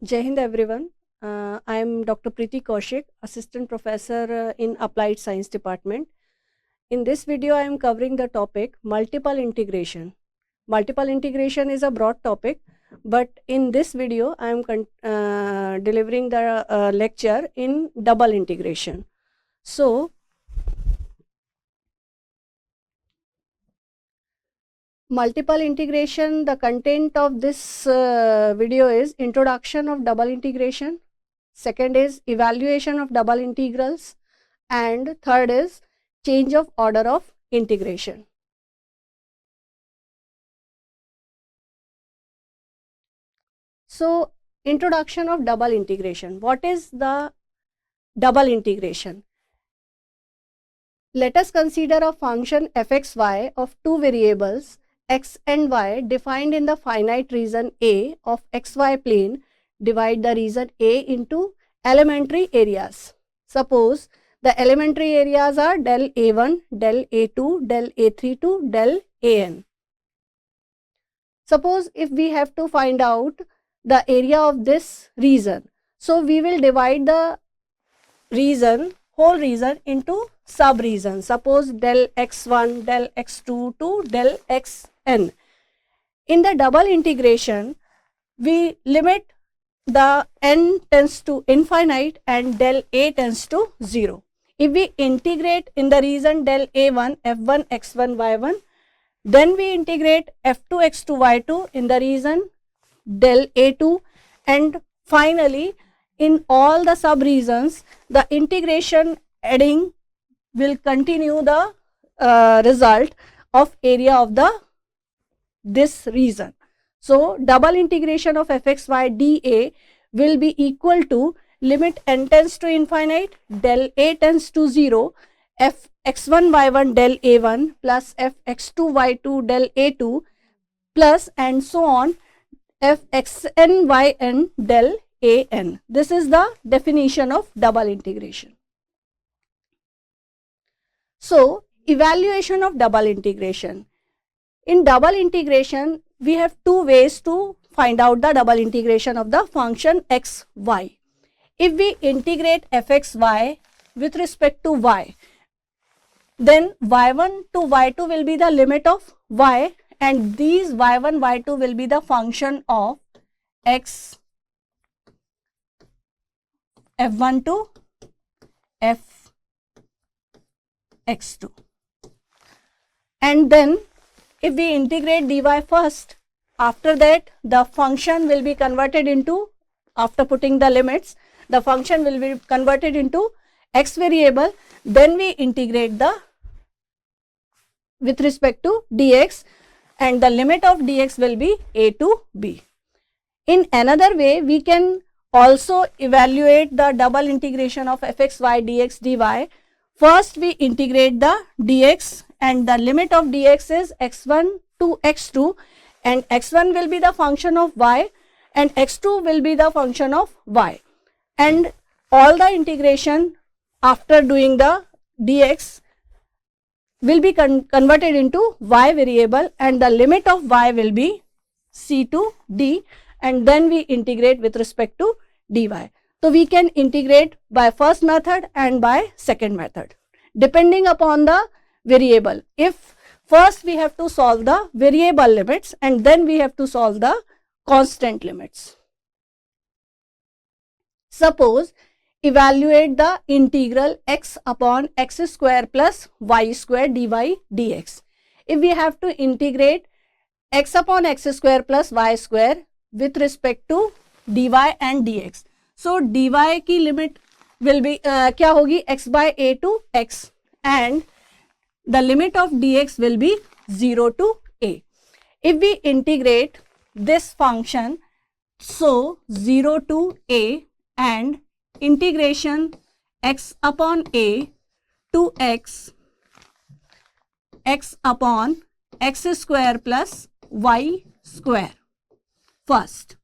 Jai Hind everyone. I am Dr. Preeti Kaushik, Assistant Professor in Applied Science Department. In this video, I am covering the topic multiple integration. Multiple integration is a broad topic, but in this video, I am delivering the lecture in double integration. So, multiple integration, the content of this video is introduction of double integration. Second is evaluation of double integrals, and third is change of order of integration. So, introduction of double integration. What is the double integration? Let us consider a function fxy of two variables x and y defined in the finite region A of xy plane. Divide the region A into elementary areas. Suppose the elementary areas are del A1, del A2, del A3 to del AN. Suppose if we have to find out the area of this region, so we will divide the region, whole region into sub-region. Suppose del x1, del x2 to del xn. In the double integration, we limit the n tends to infinite and del a tends to 0. If we integrate in the region del a1, f1, x1, y1, then we integrate f2, x2, y2 in the region del a2, and finally in all the sub-regions, the integration adding will continue the result of area of this region. So, double integration of fxy dA will be equal to limit n tends to infinite, del a tends to 0, f x1 y1 del a1 plus f x2 y2 del a2 plus and so on f xn yn del an. This is the definition of double integration. So, evaluation of double integration. In double integration, we have two ways to find out the double integration of the function x, y. If we integrate fxy with respect to y, then y1 to y2 will be the limit of y, and these y1, y2 will be the function of x f1 to f x2. And then if we integrate dy first, after that the function will be converted into, after putting the limits, the function will be converted into x variable, then we integrate the with respect to dx, and the limit of dx will be a to b. In another way, we can also evaluate the double integration of fxy dx dy. First we integrate the dx, and the limit of dx is x1 to x2, and x1 will be the function of y and x2 will be the function of y, and all the integration after doing the dx will be converted into y variable, and the limit of y will be c to d, and then we integrate with respect to dy. So, we can integrate by first method and by second method depending upon the variable. If first we have to solve the variable limits and then we have to solve the constant limits. Suppose evaluate the integral x upon x square plus y square dy dx. If we have to integrate x upon x square plus y square with respect to dy and dx, so dy की limit will be क्या होगी, x by a to x, and the limit of dx will be 0 to a. If we integrate this function, so 0 to a and integration x upon a to x upon x square plus y square first,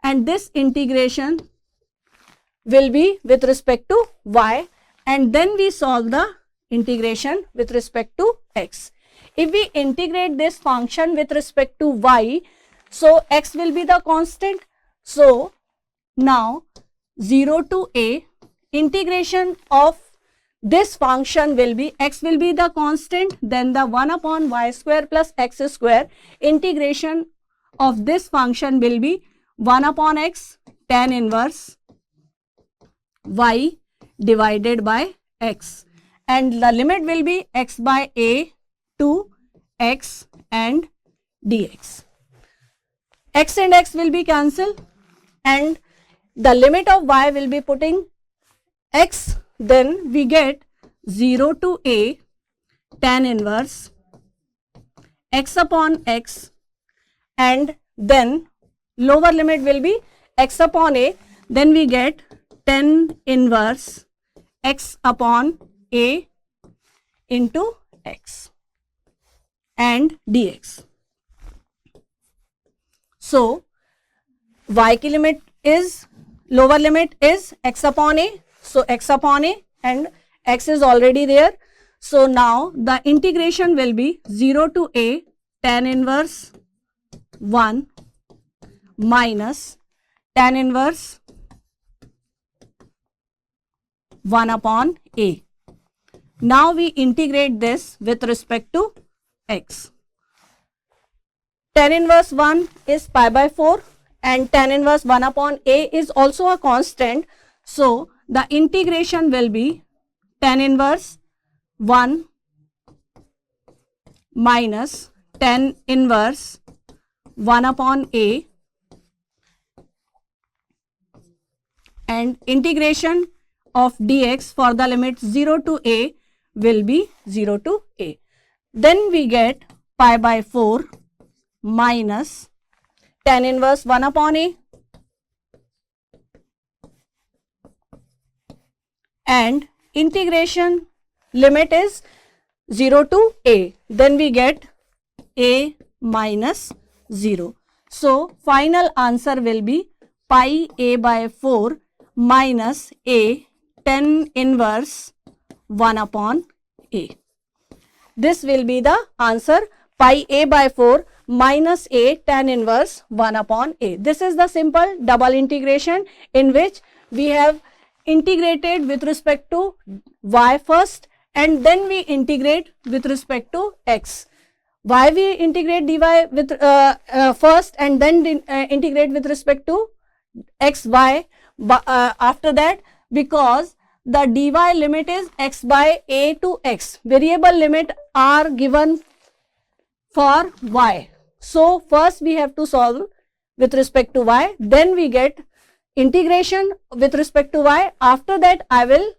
and this integration will be with respect to y, and then we solve the integration with respect to x. If we integrate this function with respect to y, so x will be the constant, so Now 0 to a, integration of this function will be, x will be the constant, then the 1 upon y square plus x square, integration of this function will be 1 upon x tan inverse y divided by x, and the limit will be x by a to x and dx. X and x will be cancelled and the limit of y will be putting x, then we get 0 to a tan inverse x upon x, and then lower limit will be x upon a, then we get tan inverse x upon a into x and dx. So y की limit is, lower limit is x upon a, so x upon a and x is already there. So now the integration will be 0 to a tan inverse 1 minus tan inverse 1 upon a. Now we integrate this with respect to x. Tan inverse 1 is pi by 4 and tan inverse 1 upon a is also a constant. So the integration will be tan inverse 1 minus tan inverse 1 upon a, and integration of dx for the limit 0 to a will be 0 to a. Then we get pi by 4 minus tan inverse 1 upon a and integration limit is 0 to a, then we get a minus 0. So final answer will be pi a by 4 minus a tan inverse 1 upon a. This will be the answer, pi a by 4 minus a tan inverse 1 upon a. This is the simple double integration in which we have integrated with respect to y first and then we integrate with respect to x. Why we integrate dy with first and then integrate with respect to x y after that? Because the dy limit is x by a to x. Variable limit are given for y. So first we have to solve with respect to y, then we get integration with respect to y. After that I will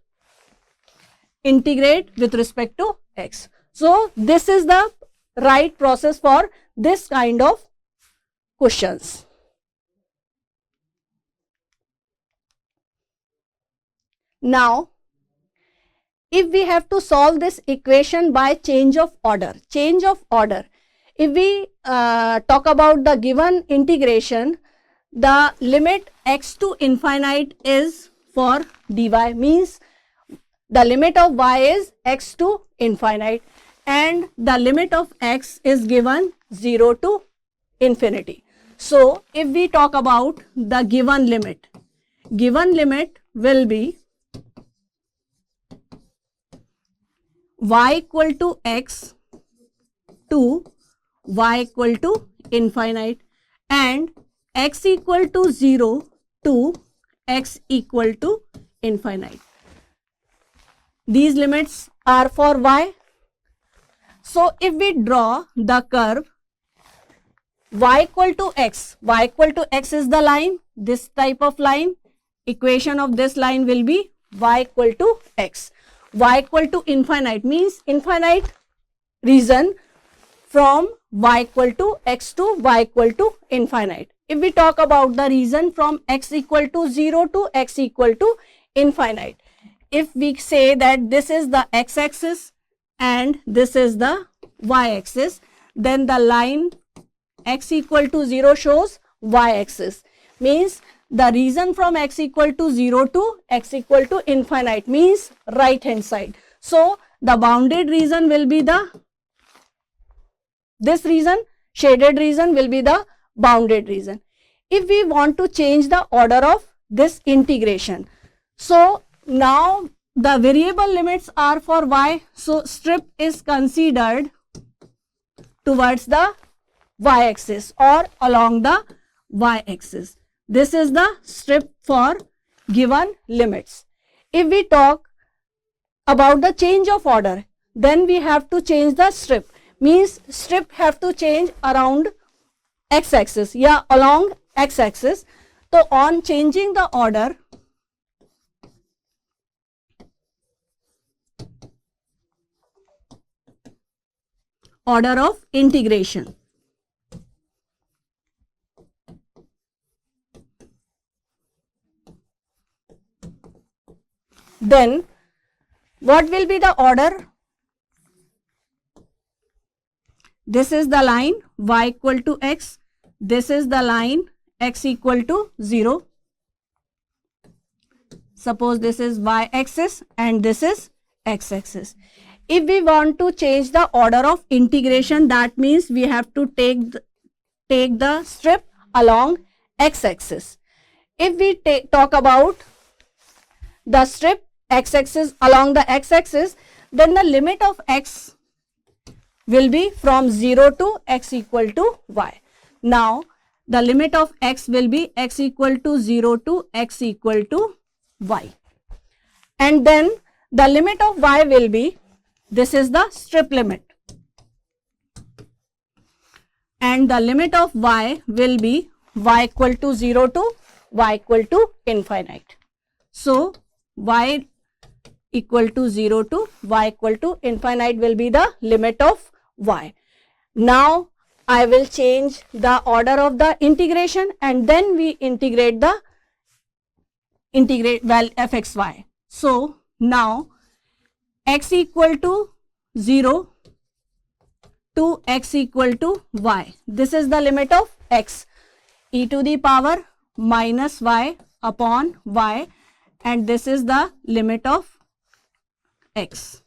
integrate with respect to x. So this is the right process for this kind of questions. Now if we have to solve this equation by change of order, if we talk about the given integration, the limit x to infinite is for dy, means the limit of y is x to infinite and the limit of x is given 0 to infinity. So if we talk about the given limit will be y equal to x to y equal to infinite and x equal to 0 to x equal to infinite. These limits are for y. So if we draw the curve y equal to x is the line, this type of line, equation of this line will be y equal to x. Y equal to infinite means infinite region from y equal to x to y equal to infinite. If we talk about the region from x equal to 0 to x equal to infinite, if we say that this is the x-axis and this is the y-axis, then the line x equal to 0 shows y-axis, means the region from x equal to 0 to x equal to infinite means right hand side. So the bounded region will be this region, shaded region will be the bounded region. If we want to change the order of this integration. So now the variable limits are for y, so strip is considered towards the y-axis or along the y-axis. This is the strip for given limits. If we talk about the change of order, then we have to change the strip. Means strip have to change around x-axis, yeah, along x-axis. So on changing the order, of integration, then what will be the order? This is the line y equal to x. This is the line x equal to 0. Suppose this is y-axis and this is x-axis. If we want to change the order of integration, that means we have to take the strip along x-axis. If we talk about the strip x-axis along the x-axis, then the limit of x will be from 0 to x equal to y. Now the limit of x will be x equal to 0 to x equal to y. And then the limit of y will be, this is the strip limit. And the limit of y will be y equal to 0 to y equal to infinite. So y equal to 0 to y equal to infinite will be the limit of y. Now I will change the order of the integration and then we integrate fxy. So now x equal to 0 to x equal to y. This is the limit of x, e to the power minus y upon y, and this is the limit of x.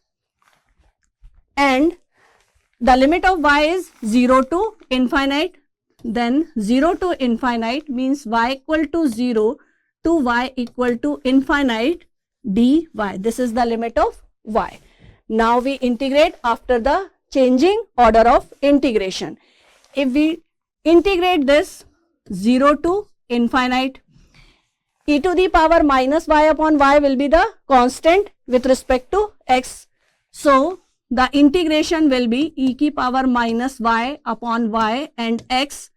And the limit of y is 0 to infinite. Then 0 to infinite means y equal to 0 to y equal to infinite dy. This is the limit of y. Now we integrate after the changing order of integration. If we integrate this 0 to infinite, e to the power minus y upon y will be the constant with respect to x. So the integration will be e की power minus y upon y and x,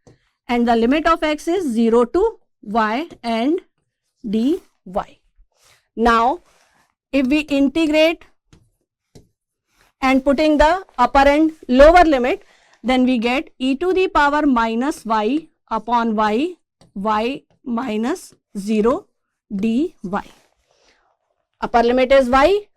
and the limit of x is 0 to y and dy. Now if we integrate and putting the upper and lower limit, then we get e to the power minus y upon y, y minus 0 dy. Upper limit is y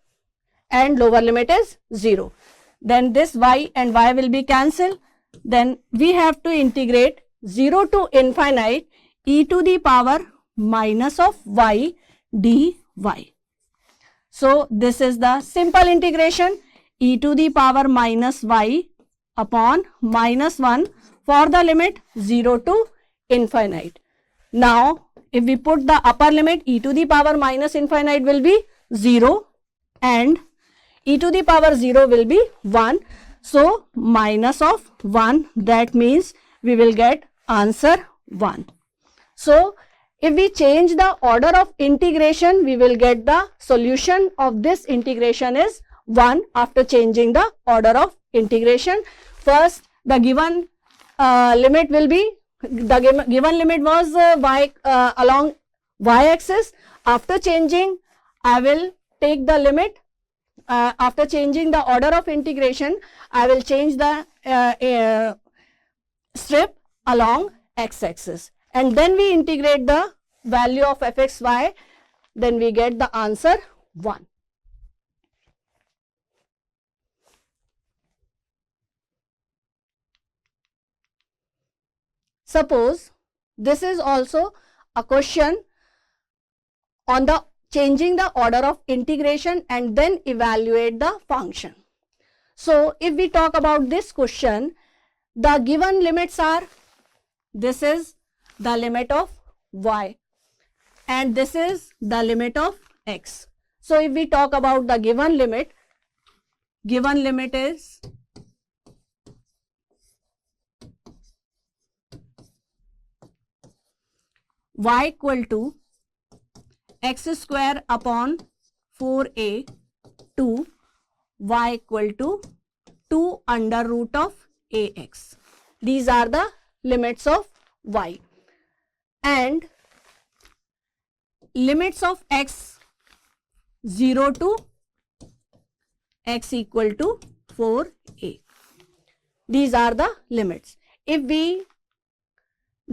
and lower limit is 0. Then this y and y will be cancelled. Then we have to integrate 0 to infinite e to the power minus of y dy. So this is the simple integration, e to the power minus y upon minus 1 for the limit 0 to infinite. Now if we put the upper limit, e to the power minus infinite will be 0 and e to the power 0 will be 1. So minus of 1, that means we will get answer 1. So if we change the order of integration, we will get the solution of this integration is 1 after changing the order of integration. First the given limit will be, the given limit was y along y-axis. After changing, I will take the limit. After changing the order of integration, I will change the strip along x-axis, and then we integrate the value of fxy, then we get the answer 1. Suppose this is also a question on the changing the order of integration and then evaluate the function. So if we talk about this question, the given limits are, this is the limit of y and this is the limit of x. So if we talk about the given limit is y equal to x square upon 4a to y equal to 2 under root of ax. These are the limits of y, and limits of x 0 to x equal to 4a. These are the limits. If we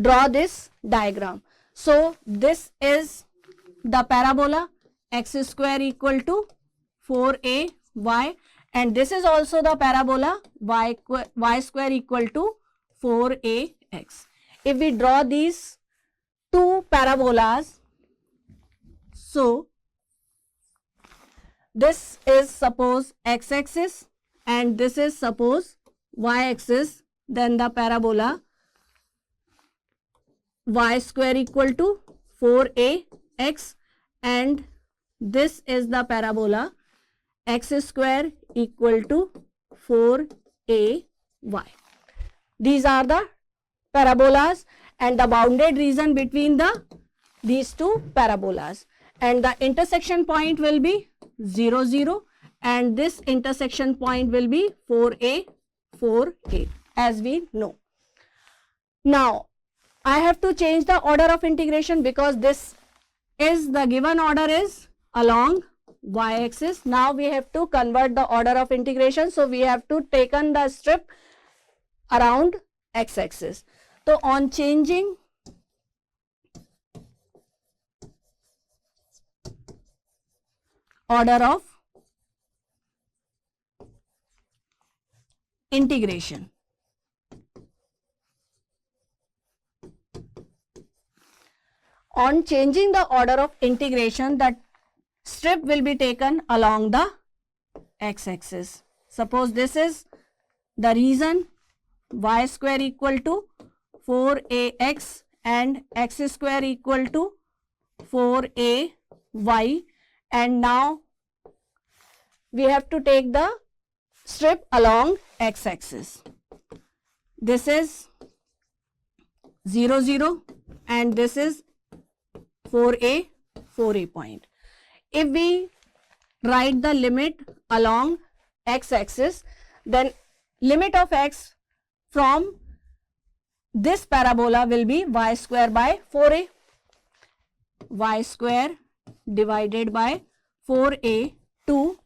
draw this diagram, so this is the parabola x square equal to 4a y, and this is also the parabola y square equal to 4ax. If we draw these two parabolas, so this is suppose x-axis and this is suppose y-axis, then the parabola y square equal to 4ax, and this is the parabola x square equal to 4ay. These are the parabolas and the bounded region between these two parabolas, and the intersection point will be 0, 0, and this intersection point will be 4a, 4a, as we know. Now I have to change the order of integration because this is the given order is along y-axis. Now we have to convert the order of integration, so we have to taken the strip around x-axis. So on changing order of integration, on changing the order of integration, that strip will be taken along the x-axis. Suppose this is the region y square equal to 4ax and x square equal to 4ay, and now we have to take the strip along x-axis. This is 0, 0, and this is 4a point. If we write the limit along x-axis, then limit of x from this parabola will be y square by 4a, y square divided by 4a to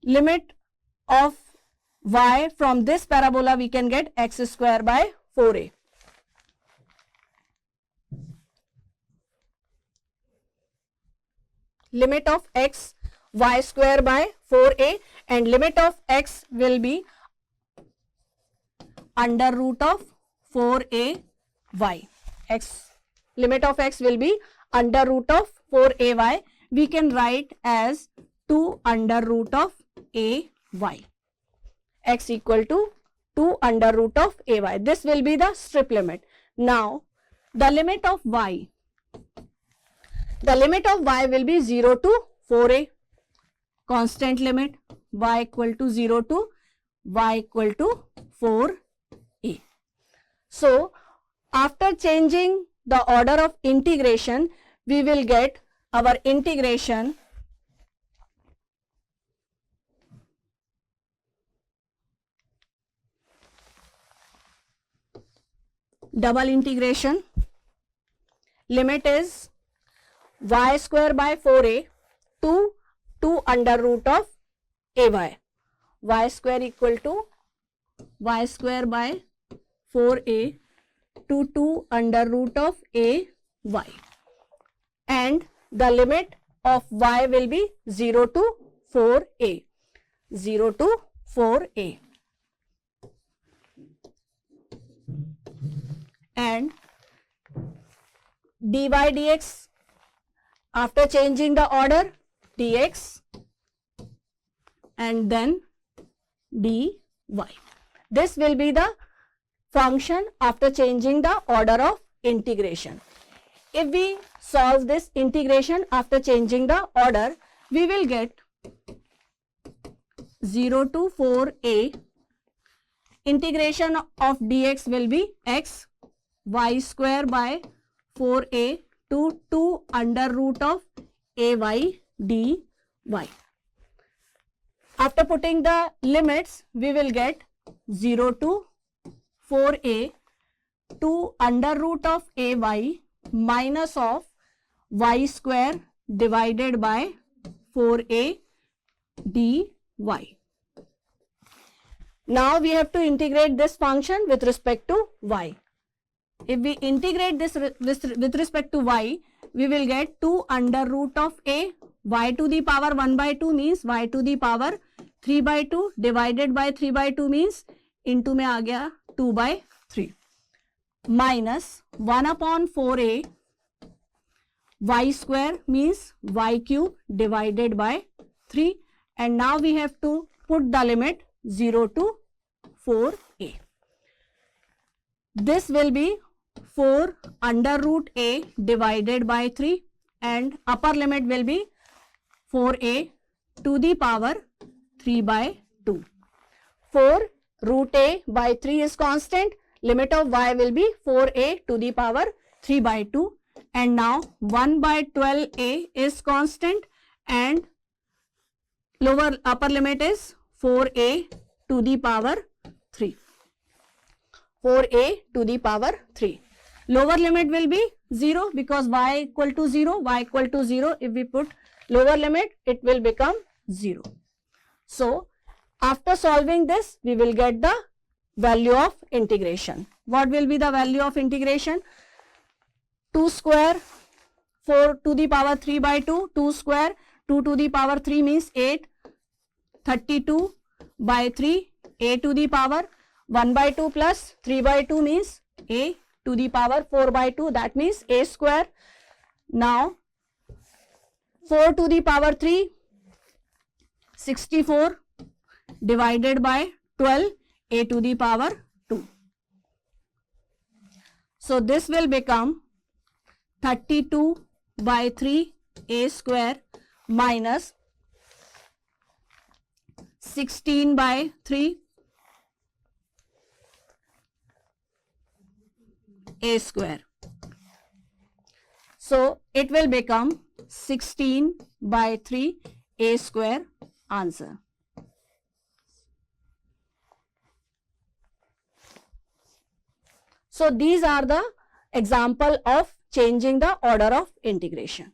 limit of y from this parabola we can get x square by 4a. Limit of x y square by 4a, and limit of x will be under root of 4a y. Limit of x will be under root of 4a y. We can write as 2 under root of a y. X equal to 2 under root of a y. This will be the strip limit. Now the limit of y. The limit of y will be 0 to 4a, constant limit, y equal to 0 to y equal to 4a. So after changing the order of integration, we will get our integration double integration. Limit is y square by 4a to 2 under root of ay. Y square equal to y square by 4a to 2 under root of ay, and the limit of y will be 0 to 4a, 0 to 4a, and dy dx after changing the order, dx and then dy. This will be the function after changing the order of integration. if we solve this integration after changing the order, we will get 0 to 4a. Integration of dx will be x y square by 4a to 2 under root of ay dy. After putting the limits, we will get 0 to 4a to under root of ay minus of y square divided by 4a dy. Now we have to integrate this function with respect to y. If we integrate this with respect to y, we will get 2 under root of a, y to the power 1 by 2 means y to the power 3 by 2 divided by 3 by 2 means into में आ गया 2 by 3 minus 1 upon 4a y square means y cube divided by 3, and now we have to put the limit 0 to 4a. This will be 4 under root a divided by 3 and upper limit will be 4a to the power 3 by 2. 4 root a by 3 is constant. Limit of y will be 4a to the power 3 by 2, and now 1 by 12a is constant and upper limit is 4a to the power 3. 4a to the power 3. Lower limit will be 0 because y equal to 0. Y equal to 0. If we put lower limit, it will become 0. So, after solving this, we will get the value of integration. What will be the value of integration? 2 square 4 to the power 3 by 2. 2 square 2 to the power 3 means 8. 32 by 3 a to the power 1 by 2 plus 3 by 2 means a to the power 4 by 2, that means a square. Now 4 to the power 3 64 divided by 12 a to the power 2. So this will become 32 by 3 a square minus 16 by 3 a square. So it will become 16 by 3 a square answer. So these are the example of changing the order of integration.